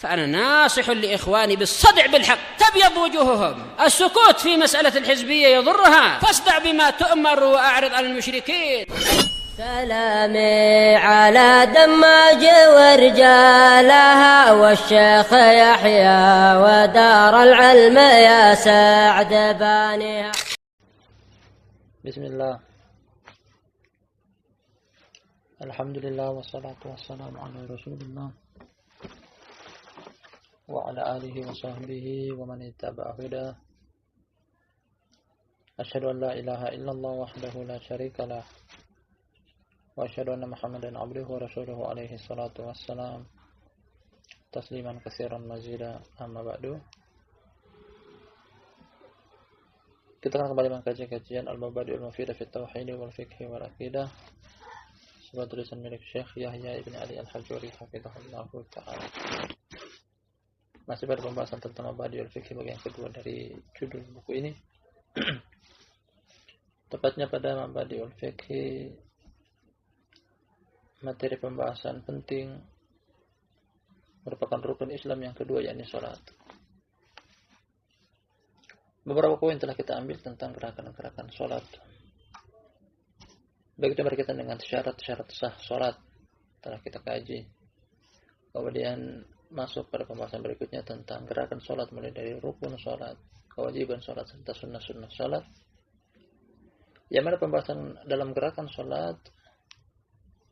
فأنا ناصح لإخواني بالصدع بالحق تبيض وجوههم. السكوت في مسألة الحزبية يضرها، فاصدع بما تؤمر وأعرض عن المشركين. سلامي على دماج ورجالها والشيخ يحيى ودار العلم يا سعد بانيها. بسم الله، الحمد لله والصلاة والسلام على رسول الله وعلى آله وصحبه ومن اتبع هداه. أشهد أن لا إله إلا الله وحده لا شريك له وأشهد أن محمدا عبده ورسوله عليه الصلاة والسلام تسليما كثيرا مزيدا. أما بعد, kita akan kembali mengkaji kajian Al-Mabadi'ul Mufidah fi Tauhid wal Fiqh wal Aqidah, sebuah tulisan milik Syekh Yahya ibn Ali Al-Hajuri hafizahullah ta'ala. Masih pada pembahasan tentang Mabadi'ul Fiqh bagian kedua dari judul buku ini. Tepatnya pada Mabadi'ul Fiqh, materi pembahasan penting merupakan rukun Islam yang kedua, yakni salat. Beberapa poin telah kita ambil tentang gerakan-gerakan salat. Begitu berkaitan dengan syarat-syarat sah salat telah kita kaji. Kemudian masuk pada pembahasan berikutnya tentang gerakan salat, mulai dari rukun salat, kewajiban salat, serta sunnah-sunnah salat. Yang mana pembahasan dalam gerakan salat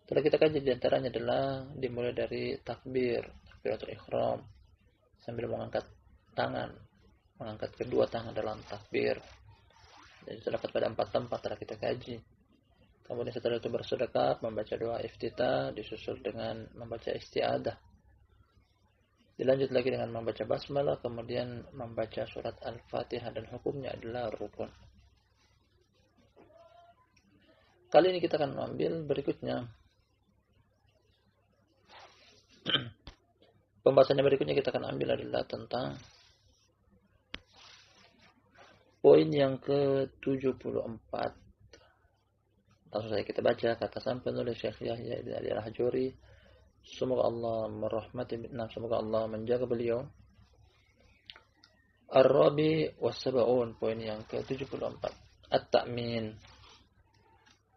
telah kita kaji, diantaranya adalah dimulai dari takbiratul ihram, sambil mengangkat tangan, mengangkat kedua tangan dalam takbir. Dan terdapat pada 4 tempat telah kita kaji. Kemudian setelah itu bersedekap, membaca doa iftitah, disusul dengan membaca isti'adah. Dilanjut lagi dengan membaca basmalah, kemudian membaca surat Al-Fatihah, dan hukumnya adalah rukun. Kali ini kita akan mengambil berikutnya. Pembahasannya berikutnya kita akan ambil adalah tentang poin yang ke-74. Langsung saja kita baca kata sang penulis Syekh Yahya ibn Ali Al-Hajuri, semoga Allah merahmati, semoga Allah menjaga beliau. Ar-Rabi was-Sab'un, poin yang ke-74, At-Ta'min,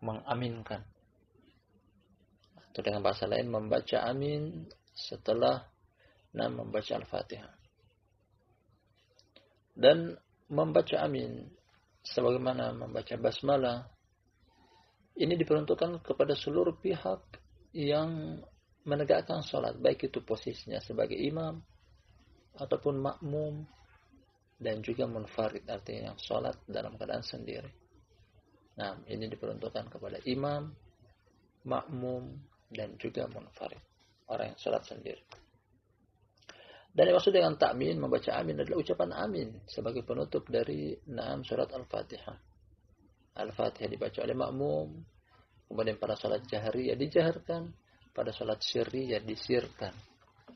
mengaminkan. Atau dengan bahasa lain, membaca amin setelah membaca Al-Fatihah. Dan membaca amin sebagaimana membaca basmalah ini diperuntukkan kepada seluruh pihak yang menegakkan salat, baik itu posisinya sebagai imam ataupun makmum, dan juga munfarid, artinya yang salat dalam keadaan sendiri. Nah, ini diperuntukkan kepada imam, makmum, dan juga munfarid, orang yang salat sendiri. Dan yang maksud dengan ta'min, membaca amin, adalah ucapan amin sebagai penutup dari surat Al-Fatihah. Al-Fatihah dibaca oleh makmum, kemudian pada salat jahriyah dijaharkan, pada salat sirriyah disirkan.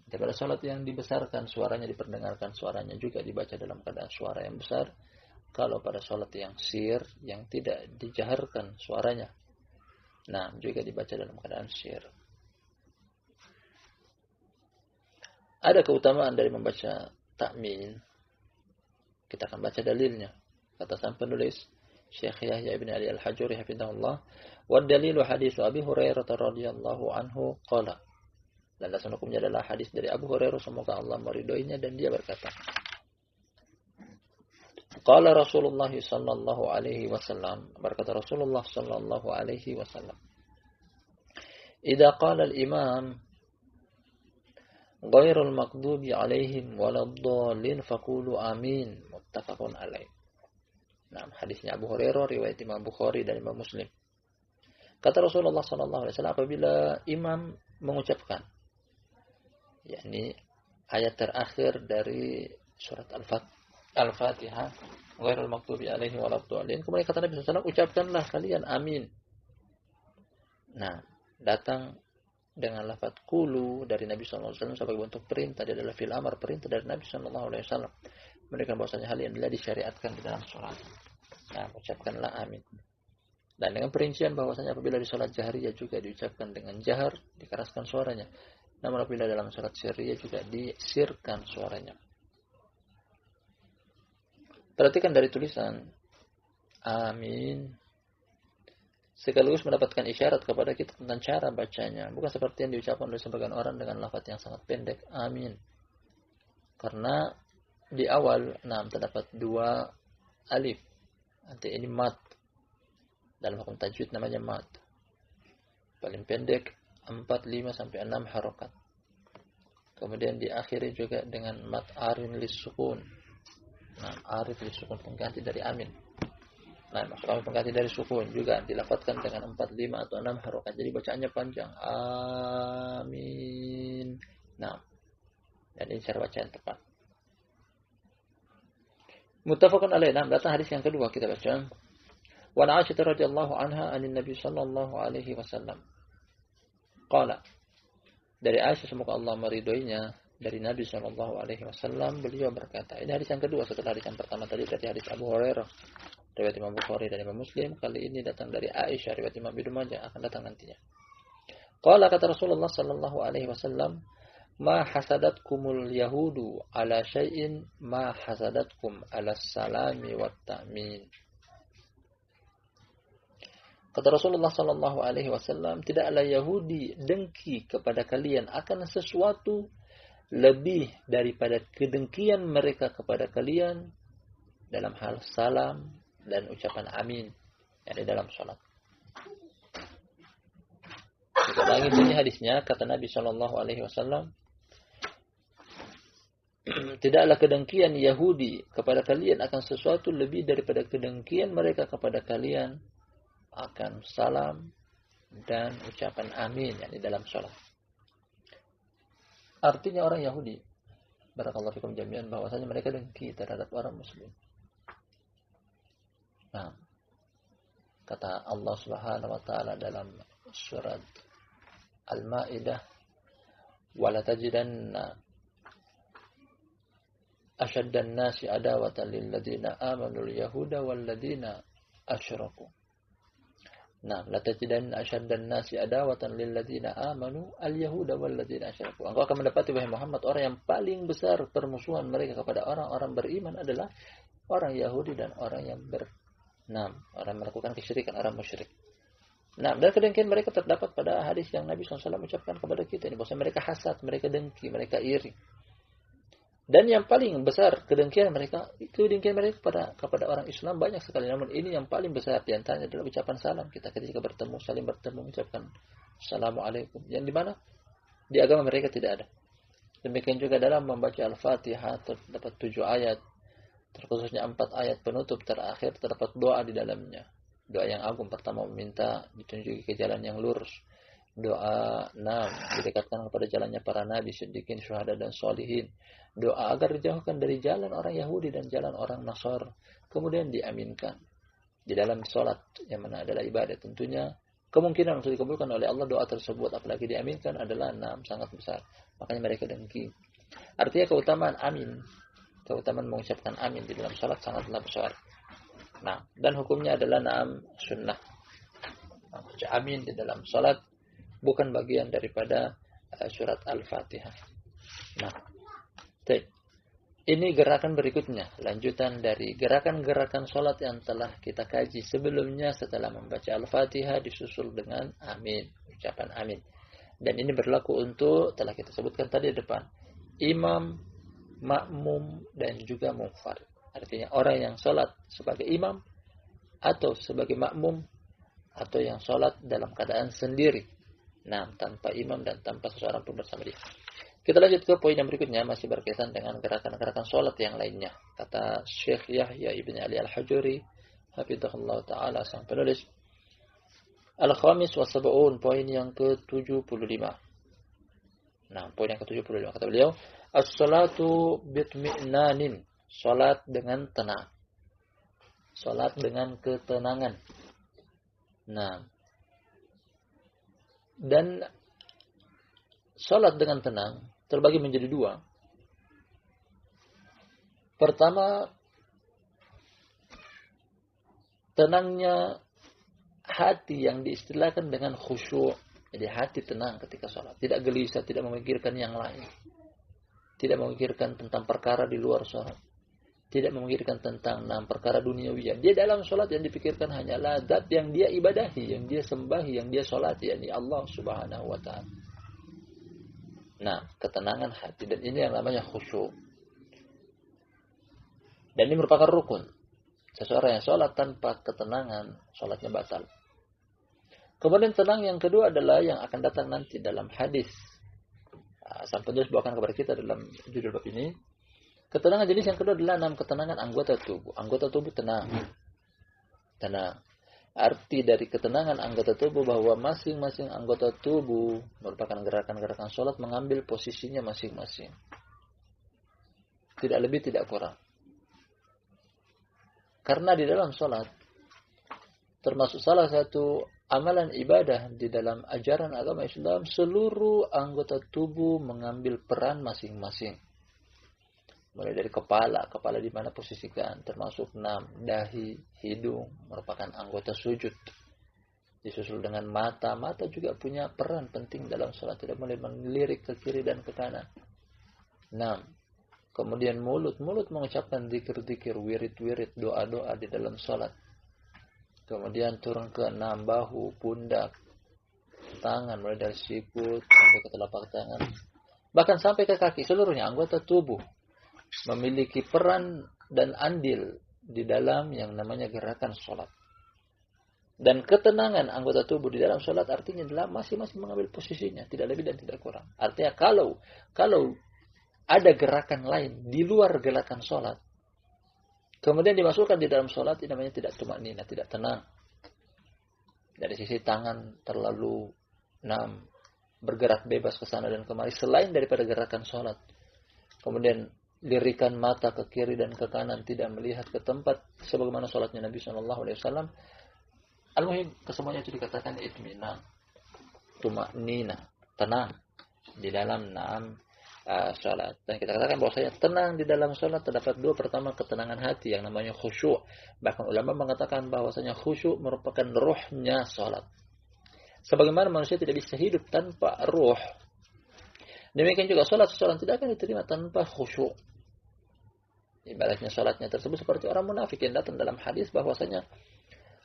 Dan pada salat yang dibesarkan, suaranya diperdengarkan, suaranya juga dibaca dalam keadaan suara yang besar. Kalau pada salat yang sir, yang tidak dijaharkan suaranya, juga dibaca dalam keadaan sir. Ada keutamaan dari membaca ta'min. Kita akan baca dalilnya. Kata sang penulis Syekh Yahya ibn Ali Al-Hajuri hafizahullah, wa dalilu hadis Abi Hurairah radhiyallahu anhu qala. Dan dasar hukumnya adalah hadis dari Abu Hurairah, semoga Allah meridhoinya, dan dia berkata, qala Rasulullah sallallahu alaihi wasallam, berkata Rasulullah sallallahu alaihi wasallam, idza qala al-imam ghairul maghdubi alaihim waladdallin faqulu amin, muttafaqun alaih. Hadisnya Abu Hurairah, riwayat Imam Bukhari dan Imam Muslim. Kata Rasulullah sallallahu alaihi wasallam, apabila imam mengucapkan, yakni ayat terakhir dari surat Al-Fatihah, ghairul maghdubi alaihim waladdallin, kemudian kata Nabi sallallahu alaihi wasallam, ucapkanlah kalian amin. Datang dengan lafaz qulu dari Nabi sallallahu alaihi wasallam sebagai bentuk perintah, dia adalah fil amar, perintah dari Nabi sallallahu alaihi wasallam, menunjukkan bahwasanya hal ini adalah disyariatkan di dalam salat. Ucapkanlah amin. Dan dengan perincian bahwasanya apabila di salat jahriyah juga diucapkan dengan jahar, dikeraskan suaranya. Namun apabila dalam salat sirriyah juga disirkan suaranya. Perhatikan dari tulisan amin. Sekaligus mendapatkan isyarat kepada kita tentang cara bacanya. Bukan seperti yang diucapkan oleh sebagian orang dengan lafaz yang sangat pendek. Amin. Karena di awal terdapat 2 alif. Nanti ini mat. Dalam hukum tajwid namanya mat. Paling pendek 4, 5 sampai 6 harokat. Kemudian diakhiri juga dengan mat arin lis-sukun. Arif lis-sukun pengganti dari amin. Maksudnya pengganti dari sukun juga dilafadzkan dengan 4, 5 atau 6 harokat. Jadi bacaannya panjang. Amin. Dan ini cara baca yang tepat. Muttafaqun alaih. Datang hadis yang kedua kita baca. Wa an Aisyah radhiyallahu anha anin Nabi sallallahu alaihi wasallam. Qala. Dari Aisyah semoga Allah meridhoinya, dari Nabi sallallahu alaihi wasallam beliau berkata. Ini hadis yang kedua setelah hadis yang pertama tadi dari hadis Abu Hurairah riwayat Imam Bukhari dan Imam Muslim. Kali ini datang dari Aisyah riwayat Imam Ibnu Majah, akan datang nantinya. Qala kata Rasulullah sallallahu alaihi wasallam, "Ma hasadatkumul yahudu ala syai'in ma hasadatkum ala salami wat ta'min." Kata Rasulullah sallallahu alaihi wasallam, tidaklah Yahudi dengki kepada kalian akan sesuatu lebih daripada kedengkian mereka kepada kalian dalam hal salam dan ucapan amin yang di dalam salat. Kita ulangi bunyi hadisnya, kata Nabi sallallahu alaihi wasallam, tidaklah kedengkian Yahudi kepada kalian akan sesuatu lebih daripada kedengkian mereka kepada kalian akan salam dan ucapan amin yang di dalam salat. Artinya orang Yahudi, barakallahu fikum jami'an, bahwasanya mereka dengki terhadap orang muslim. Kata Allah Subhanahu wa taala dalam surat Al-Maidah, "Wa la tajidanna ashaddan nasi adawatan lil ladzina amanu al-yahuda wal ladzina asyraku." La tajidanna ashaddan nasi adawatan lil ladzina amanu al-yahuda wal ladzina asyraku. Engkau akan mendapati wahai Muhammad orang yang paling besar permusuhan mereka kepada orang-orang beriman adalah orang Yahudi dan orang yang orang melakukan kesyirikan, orang musyrik. Dan kedengkian mereka terdapat pada hadis yang Nabi SAW ucapkan kepada kita ini, bahwa mereka hasad, mereka dengki, mereka iri. Dan yang paling besar kedengkian mereka kepada orang Islam banyak sekali. Namun ini yang paling besar di antaranya adalah ucapan salam kita ketika bertemu, saling bertemu, mengucapkan Assalamualaikum. Yang di mana di agama mereka tidak ada. Demikian juga dalam membaca Al-Fatihah terdapat 7 ayat. Terkhususnya 4 ayat penutup terakhir terdapat doa di dalamnya. Doa yang agung, pertama meminta ditunjuki ke jalan yang lurus. Doa 6 didekatkan kepada jalannya para nabi, siddiqin, syuhada dan sholihin. Doa agar dijauhkan dari jalan orang Yahudi dan jalan orang Nasr. Kemudian diaminkan di dalam salat yang mana adalah ibadah. Tentunya kemungkinan untuk dikabulkan oleh Allah doa tersebut apalagi diaminkan adalah sangat besar. Makanya mereka dengki. Artinya keutamaan mengucapkan amin di dalam salat sangatlah besar. Dan hukumnya adalah sunnah. Baca amin di dalam salat bukan bagian daripada surat Al-Fatihah. Ini gerakan berikutnya, lanjutan dari gerakan-gerakan salat yang telah kita kaji sebelumnya. Setelah membaca Al-Fatihah disusul dengan amin, ucapan amin. Dan ini berlaku untuk, telah kita sebutkan tadi di depan, imam, makmum dan juga munfarid. Artinya orang yang salat sebagai imam atau sebagai makmum atau yang salat dalam keadaan sendiri. Tanpa imam dan tanpa seseorang pun bersama dia. Kita lanjut ke poin yang berikutnya, masih berkaitan dengan gerakan-gerakan salat yang lainnya. Kata Syekh Yahya Ibn Ali Al-Hajuri, hafizahullah ta'ala, sang penulis, Al-Khamis wa Sab'un, poin yang ke-75. Poin yang ke-75 kata beliau, As-salatu bitmi'nanin, salat dengan tenang. Salat dengan ketenangan. Dan salat dengan tenang terbagi menjadi 2. Pertama, tenangnya hati yang diistilahkan dengan khusyuk. Jadi hati tenang ketika sholat. Tidak gelisah, tidak memikirkan yang lain. Tidak memikirkan tentang perkara di luar sholat. Tidak memikirkan tentang perkara duniawi. Dia dalam sholat yang dipikirkan hanyalah zat yang dia ibadahi, yang dia sembahi, yang dia sholat, yakni Allah subhanahu wa ta'ala. Nah, ketenangan hati. Dan ini yang namanya khusyuk. Dan ini merupakan rukun. Seseorang yang sholat tanpa ketenangan, sholatnya batal. Kemudian tenang yang kedua adalah yang akan datang nanti dalam hadis. Sang penulis bawakan kepada kita dalam judul bab ini. Ketenangan jenis yang kedua adalah 6 ketenangan anggota tubuh. Anggota tubuh tenang. Tenang. Arti dari ketenangan anggota tubuh bahwa masing-masing anggota tubuh merupakan gerakan-gerakan sholat mengambil posisinya masing-masing. Tidak lebih, tidak kurang. Karena di dalam sholat, termasuk salah satu amalan ibadah di dalam ajaran agama Islam, seluruh anggota tubuh mengambil peran masing-masing. Mulai dari kepala di mana posisikan, termasuk dahi, hidung, merupakan anggota sujud. Disusul dengan mata juga punya peran penting dalam sholat, tidak boleh melirik ke kiri dan ke kanan. Kemudian mulut mengucapkan zikir-zikir, wirid-wirid, doa-doa di dalam sholat. Kemudian turun ke 6 bahu, pundak, tangan, mulai dari sikut sampai ke telapak tangan, bahkan sampai ke kaki. Seluruhnya anggota tubuh memiliki peran dan andil di dalam yang namanya gerakan sholat. Dan ketenangan anggota tubuh di dalam sholat artinya adalah masing-masing mengambil posisinya, tidak lebih dan tidak kurang. Artinya kalau ada gerakan lain di luar gerakan sholat, kemudian dimasukkan di dalam sholat, ini namanya tidak tumakninah, tidak tenang. Dari sisi tangan terlalu bergerak bebas ke sana dan kemari selain daripada gerakan sholat. Kemudian lirikan mata ke kiri dan ke kanan, tidak melihat ke tempat sebagaimana sholatnya Nabi SAW. Al-muhim, kesemuanya itu dikatakan itminan, tumakninah, tenang di dalam sholat. Dan kita katakan bahwasanya tenang di dalam sholat terdapat 2. Pertama, ketenangan hati yang namanya khusyuk. Bahkan ulama mengatakan bahwasanya khusyuk merupakan ruhnya sholat. Sebagaimana manusia tidak bisa hidup tanpa ruh, demikian juga sholat seseorang tidak akan diterima tanpa khusyuk. Ibaratnya sholatnya tersebut seperti orang munafik yang datang dalam hadis bahwasanya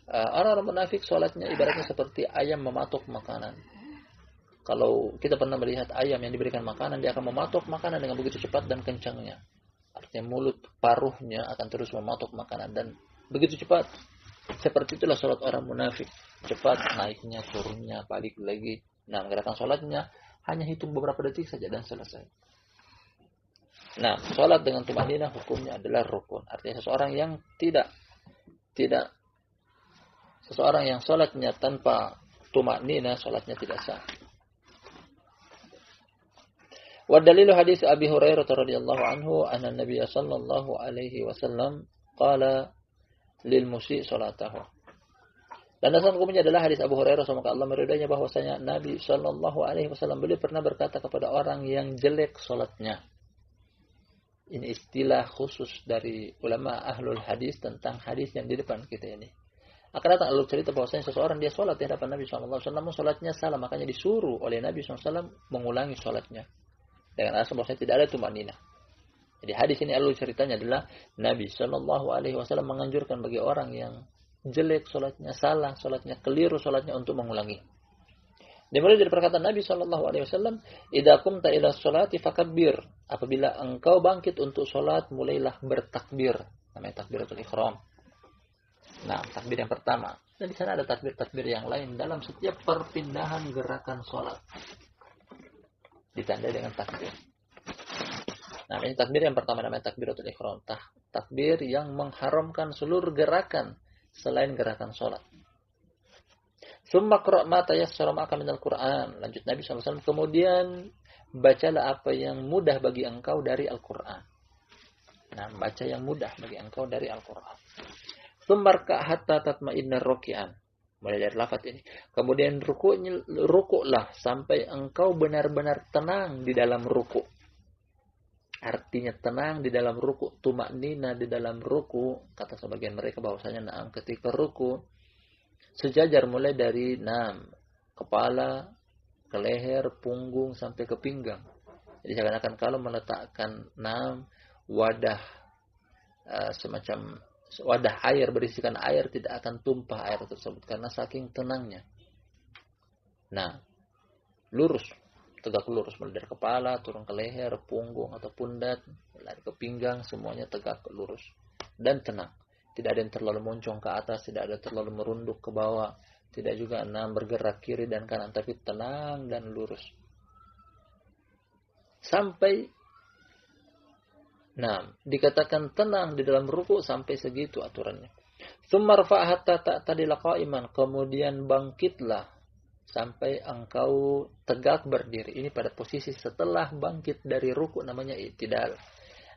orang-orang munafik sholatnya ibaratnya seperti ayam mematuk makanan. Kalau kita pernah melihat ayam yang diberikan makanan, dia akan mematuk makanan dengan begitu cepat dan kencangnya. Artinya mulut paruhnya akan terus mematuk makanan dan begitu cepat. Seperti itulah sholat orang munafik. Cepat naiknya, turunnya, balik lagi. Gerakan sholatnya hanya hitung beberapa detik saja dan selesai. Sholat dengan tumakninah hukumnya adalah rukun. Artinya seseorang yang seseorang yang sholatnya tanpa tumakninah, sholatnya tidak sah. Wa dalilu hadis Abi Hurairah radhiyallahu anhu anna Nabiy sallallahu alaihi wasallam qala lil musi' salatahu. Dan dasar hukumnya adalah hadis Abu Hurairah, semoga Allah meridainya, bahwasanya Nabi sallallahu alaihi wasallam beliau pernah berkata kepada orang yang jelek salatnya. Ini istilah khusus dari ulama ahlul hadis tentang hadis yang di depan kita ini. Akan datang alur cerita bahwasanya seseorang dia salat di hadapan Nabi sallallahu alaihi wasallam, namun salatnya salah, makanya disuruh oleh Nabi sallallahu alaihi wasallam mengulangi salatnya. Dengan alasan bahwasanya tidak ada tumakninah. Jadi hadis ini alur ceritanya adalah Nabi sallallahu alaihi wasallam menganjurkan bagi orang yang jelek salatnya, salah salatnya, keliru salatnya untuk mengulangi. Dimulai dari perkataan Nabi sallallahu alaihi wasallam, "Idza qumta ila sholati fakabbir." Apabila engkau bangkit untuk salat, mulailah bertakbir. Namanya takbiratul ihram. Takbir yang pertama. Dan di sana ada takbir-takbir yang lain dalam setiap perpindahan gerakan salat. Ditandai dengan takbir. Ini takbir yang pertama namanya takbiratul ihram. Takbir yang mengharamkan seluruh gerakan selain gerakan sholat. Summa qra' ma tayassara ma'aka minal Qur'an. Lanjut Nabi SAW. Kemudian bacalah apa yang mudah bagi engkau dari Al-Quran. Baca yang mudah bagi engkau dari Al-Quran. Summa rka' hatta tatma'inna raki'an. Mulai dari lafaz ini. Kemudian rukuklah sampai engkau benar-benar tenang di dalam rukuk. Artinya tenang di dalam ruku, tumaknina di dalam ruku. Kata sebagian mereka bahwasanya ketika ruku sejajar mulai dari kepala ke leher, punggung sampai ke pinggang. Jadi seakan-akan kalau meletakkan wadah semacam wadah air berisikan air, tidak akan tumpah air tersebut karena saking tenangnya. Nah, lurus, tegak lurus mulai dari kepala turun ke leher, punggung atau pundak, mulai ke pinggang, semuanya tegak lurus dan tenang. Tidak ada yang terlalu moncong ke atas, tidak ada terlalu merunduk ke bawah, tidak juga bergerak kiri dan kanan, tapi tenang dan lurus. Sampai dikatakan tenang di dalam ruku sampai segitu aturannya. Tsumma rfa' hatta ta'tadila qa'iman, kemudian bangkitlah sampai engkau tegak berdiri. Ini pada posisi setelah bangkit dari ruku, namanya i'tidal.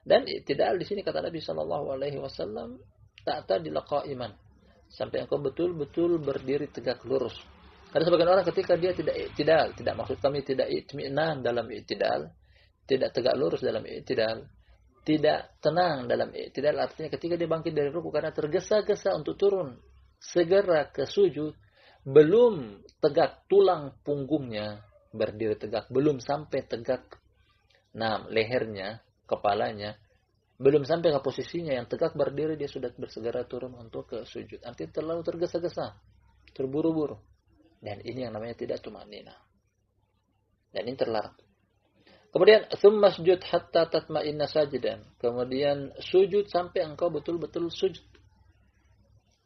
Dan i'tidal di sini kata Nabi sallallahu alaihi wasallam, ta'tadila qa'iman, sampai engkau betul-betul berdiri tegak lurus. Ada sebagian orang ketika dia tidak i'tidal, tidak maksud kami tidak itminan dalam i'tidal, tidak tegak lurus dalam i'tidal, tidak tenang dalam i'tidal, artinya ketika dia bangkit dari ruku karena tergesa-gesa untuk turun segera ke sujud, belum tegak tulang punggungnya berdiri tegak, belum sampai tegak lehernya, kepalanya, belum sampai ke posisinya yang tegak berdiri, dia sudah bersegera turun untuk ke sujud. Artinya terlalu tergesa-gesa, terburu-buru. Dan ini yang namanya tidak tumanina. Dan ini terlarang. Kemudian tsumma sujud hatta tatma'inna sajidan. Kemudian sujud sampai engkau betul-betul sujud.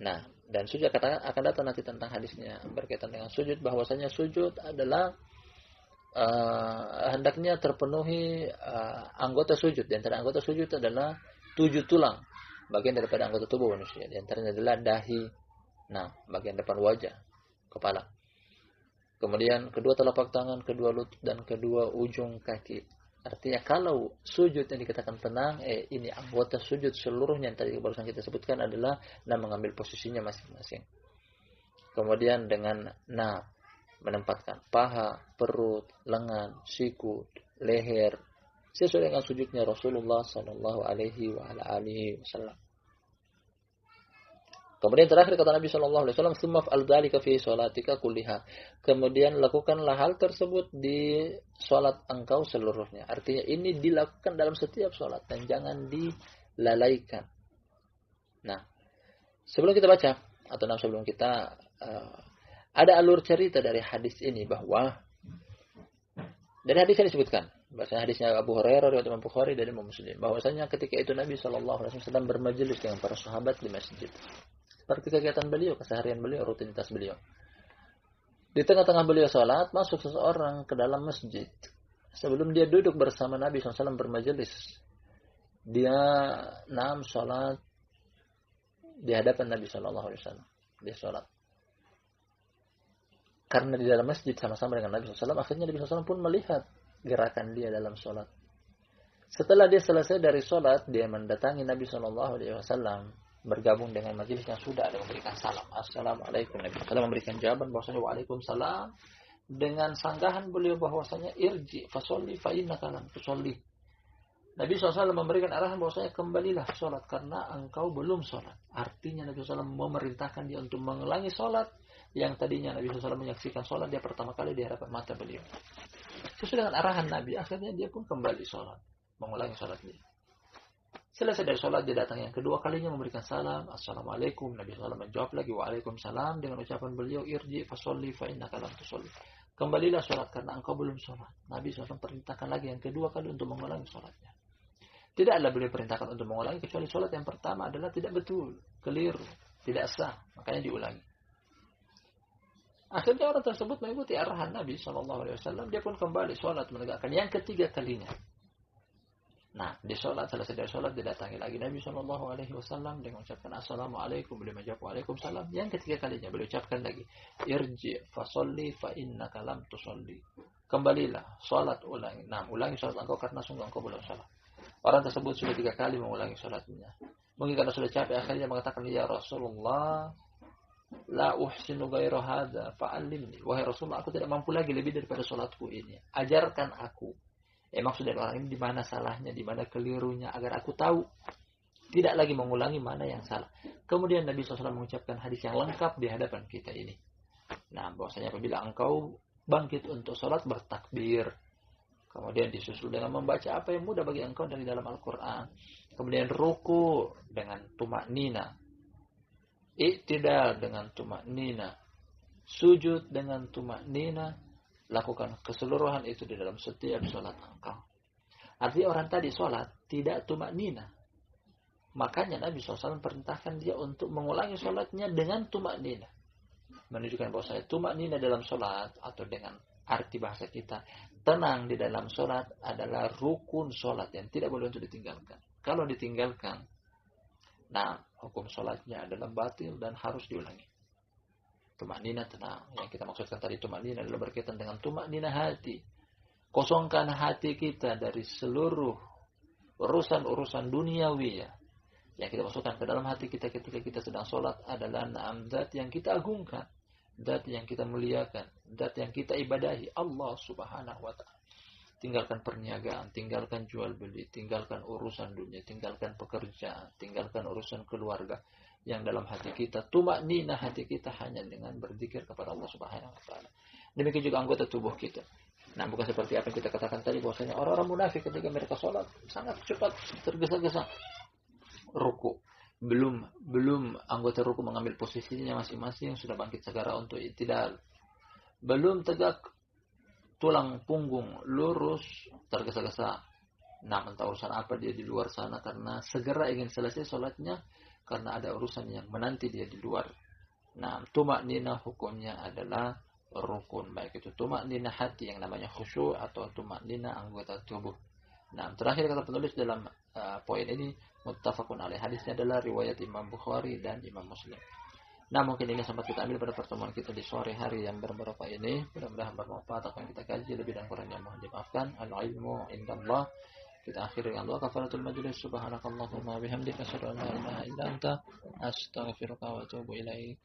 Nah, dan sujud akan datang nanti tentang hadisnya berkaitan dengan sujud, bahwasanya sujud adalah hendaknya terpenuhi anggota sujud. Di antara anggota sujud adalah 7 tulang, bagian daripada anggota tubuh manusia. Di antaranya adalah dahi, bagian depan wajah, kepala. Kemudian kedua telapak tangan, kedua lutut, dan kedua ujung kaki. Artinya kalau sujud yang dikatakan tenang, ini anggota sujud seluruhnya yang tadi barusan kita sebutkan adalah mengambil posisinya masing-masing. Kemudian dengan menempatkan paha, perut, lengan, siku, leher sesuai dengan sujudnya Rasulullah sallallahu alaihi wasallam. Kemudian terakhir kata Nabi sallallahu alaihi wasallam, "Tsumma fa'al dzalika fi sholatika kulliha." Kemudian lakukanlah hal tersebut di salat engkau seluruhnya. Artinya ini dilakukan dalam setiap salat dan jangan dilalaikan. Sebelum kita baca atau sebelum kita ada alur cerita dari hadis ini, bahwa dari hadis yang disebutkan, bahwasanya hadisnya Abu Hurairah riwayat Imam Bukhari dan Imam Muslim, bahwasanya ketika itu Nabi sallallahu alaihi wasallam bermajelis dengan para sahabat di masjid. Seperti kegiatan beliau, keseharian beliau, rutinitas beliau. Di tengah-tengah beliau salat, masuk seseorang ke dalam masjid. Sebelum dia duduk bersama Nabi SAW bermajelis, dia salat di hadapan Nabi SAW. Dia salat. Karena di dalam masjid sama-sama dengan Nabi SAW, akhirnya Nabi SAW pun melihat gerakan dia dalam salat. Setelah dia selesai dari salat, dia mendatangi Nabi SAW, bergabung dengan majelis yang sudah ada, memberikan salam. Assalamualaikum. Nabi SAW memberikan jawaban bahwasanya waalaikumsalam, dengan sanggahan beliau bahwasanya irji fasolli fa innaka lam tusolli. Nabi SAW memberikan arahan bahwasanya kembalilah sholat karena engkau belum sholat. Artinya Nabi SAW memerintahkan dia untuk mengulangi sholat yang tadinya Nabi SAW menyaksikan sholat dia pertama kali di hadapan mata beliau. Sesuai dengan arahan Nabi, akhirnya dia pun kembali sholat, mengulangi sholat dia. Selesai dari sholat, dia datang yang kedua kalinya memberikan salam. Assalamualaikum. Nabi SAW menjawab lagi waalaikumsalam dengan ucapan beliau irji fasolli fa innaka lam tusolli. Kembalilah sholat karena engkau belum sholat. Nabi SAW perintahkan lagi yang kedua kali untuk mengulangi sholatnya. Tidaklah beliau perintahkan untuk mengulangi kecuali sholat yang pertama adalah tidak betul, keliru, tidak sah, makanya diulangi. Akhirnya orang tersebut mengikuti arahan Nabi SAW. Dia pun kembali sholat menegakkan yang ketiga kalinya. Di sholat, selesai dari sholat, didatangi lagi Nabi SAW dengan ucapkan Assalamualaikum. Beliau menjawab Waalaikumsalam. Yang ketiga kalinya beliau ucapkan lagi irji fasolli fa innaka lam tusolli. Kembalilah, sholat ulangi. Ulangi sholat engkau karena sungguh engkau belum sholat. Orang tersebut sudah 3 kali mengulangi sholatnya. Mungkin karena sudah capek, akhirnya mengatakan, Ya Rasulullah, la uhsinu ghairu hadza fa'allimni. Wahai Rasulullah, aku tidak mampu lagi lebih daripada sholatku ini. Ajarkan aku. Maksud dari orang ini di mana salahnya, di mana kelirunya, agar aku tahu. Tidak lagi mengulangi mana yang salah. Kemudian Nabi SAW mengucapkan hadis yang lengkap di hadapan kita ini. Bahwasanya apabila engkau bangkit untuk sholat bertakbir. Kemudian disusul dengan membaca apa yang mudah bagi engkau dari dalam Al-Quran. Kemudian ruku dengan tumaknina. Iktidal dengan tumaknina. Sujud dengan tumaknina. Lakukan keseluruhan itu di dalam setiap sholat engkau. Artinya orang tadi sholat tidak tumaknina. Makanya Nabi SAW perintahkan dia untuk mengulangi sholatnya dengan tumaknina. Menunjukkan bahwa saya tumaknina dalam sholat, atau dengan arti bahasa kita, tenang di dalam sholat adalah rukun sholat yang tidak boleh untuk ditinggalkan. Kalau ditinggalkan, nah hukum sholatnya adalah batil dan harus diulangi. Tumaknina tenang. Yang kita maksudkan tadi tumaknina adalah berkaitan dengan tumaknina hati. Kosongkan hati kita dari seluruh urusan-urusan duniawi. Yang kita masukkan ke dalam hati kita ketika kita sedang sholat adalah na'am, zat yang kita agungkan, zat yang kita muliakan, zat yang kita ibadahi, Allah Subhanahu wa ta'ala. Tinggalkan perniagaan, tinggalkan jual beli, tinggalkan urusan dunia, tinggalkan pekerjaan, tinggalkan urusan keluarga. Yang dalam hati kita, tumaknina hati kita hanya dengan berzikir kepada Allah Subhanahu wa ta'ala. Demikian juga anggota tubuh kita. Nah, bukan seperti apa yang kita katakan tadi, bahwasanya orang-orang munafik ketika mereka sholat sangat cepat tergesa-gesa ruku. Belum anggota ruku mengambil posisinya masing-masing, sudah bangkit segera untuk i'tidal. Belum tegak tulang punggung lurus, tergesa-gesa. Nah, entah urusan apa dia di luar sana karena segera ingin selesai sholatnya, karena ada urusan yang menanti dia di luar. Nah, tumaknina hukumnya adalah rukun, baik itu tumaknina hati yang namanya khusyuk atau tumaknina anggota tubuh. Nah, terakhir kata penulis dalam poin ini, muttafaqun alaih, hadisnya adalah riwayat Imam Bukhari dan Imam Muslim. Nah, mungkin ini sempat kita ambil pada pertemuan kita di sore hari yang berberapa ini. Mudah-mudahan bermanfaat apa yang kita kaji, lebih dan kurangnya mohon dimaafkan. Al-ilmu indallah. Kita akhiri dengan doa kafaratul majlis. Subhanakallahumma bihamdika asyhadu an la ilaha illa anta astaghfiruka wa atubu ilaik.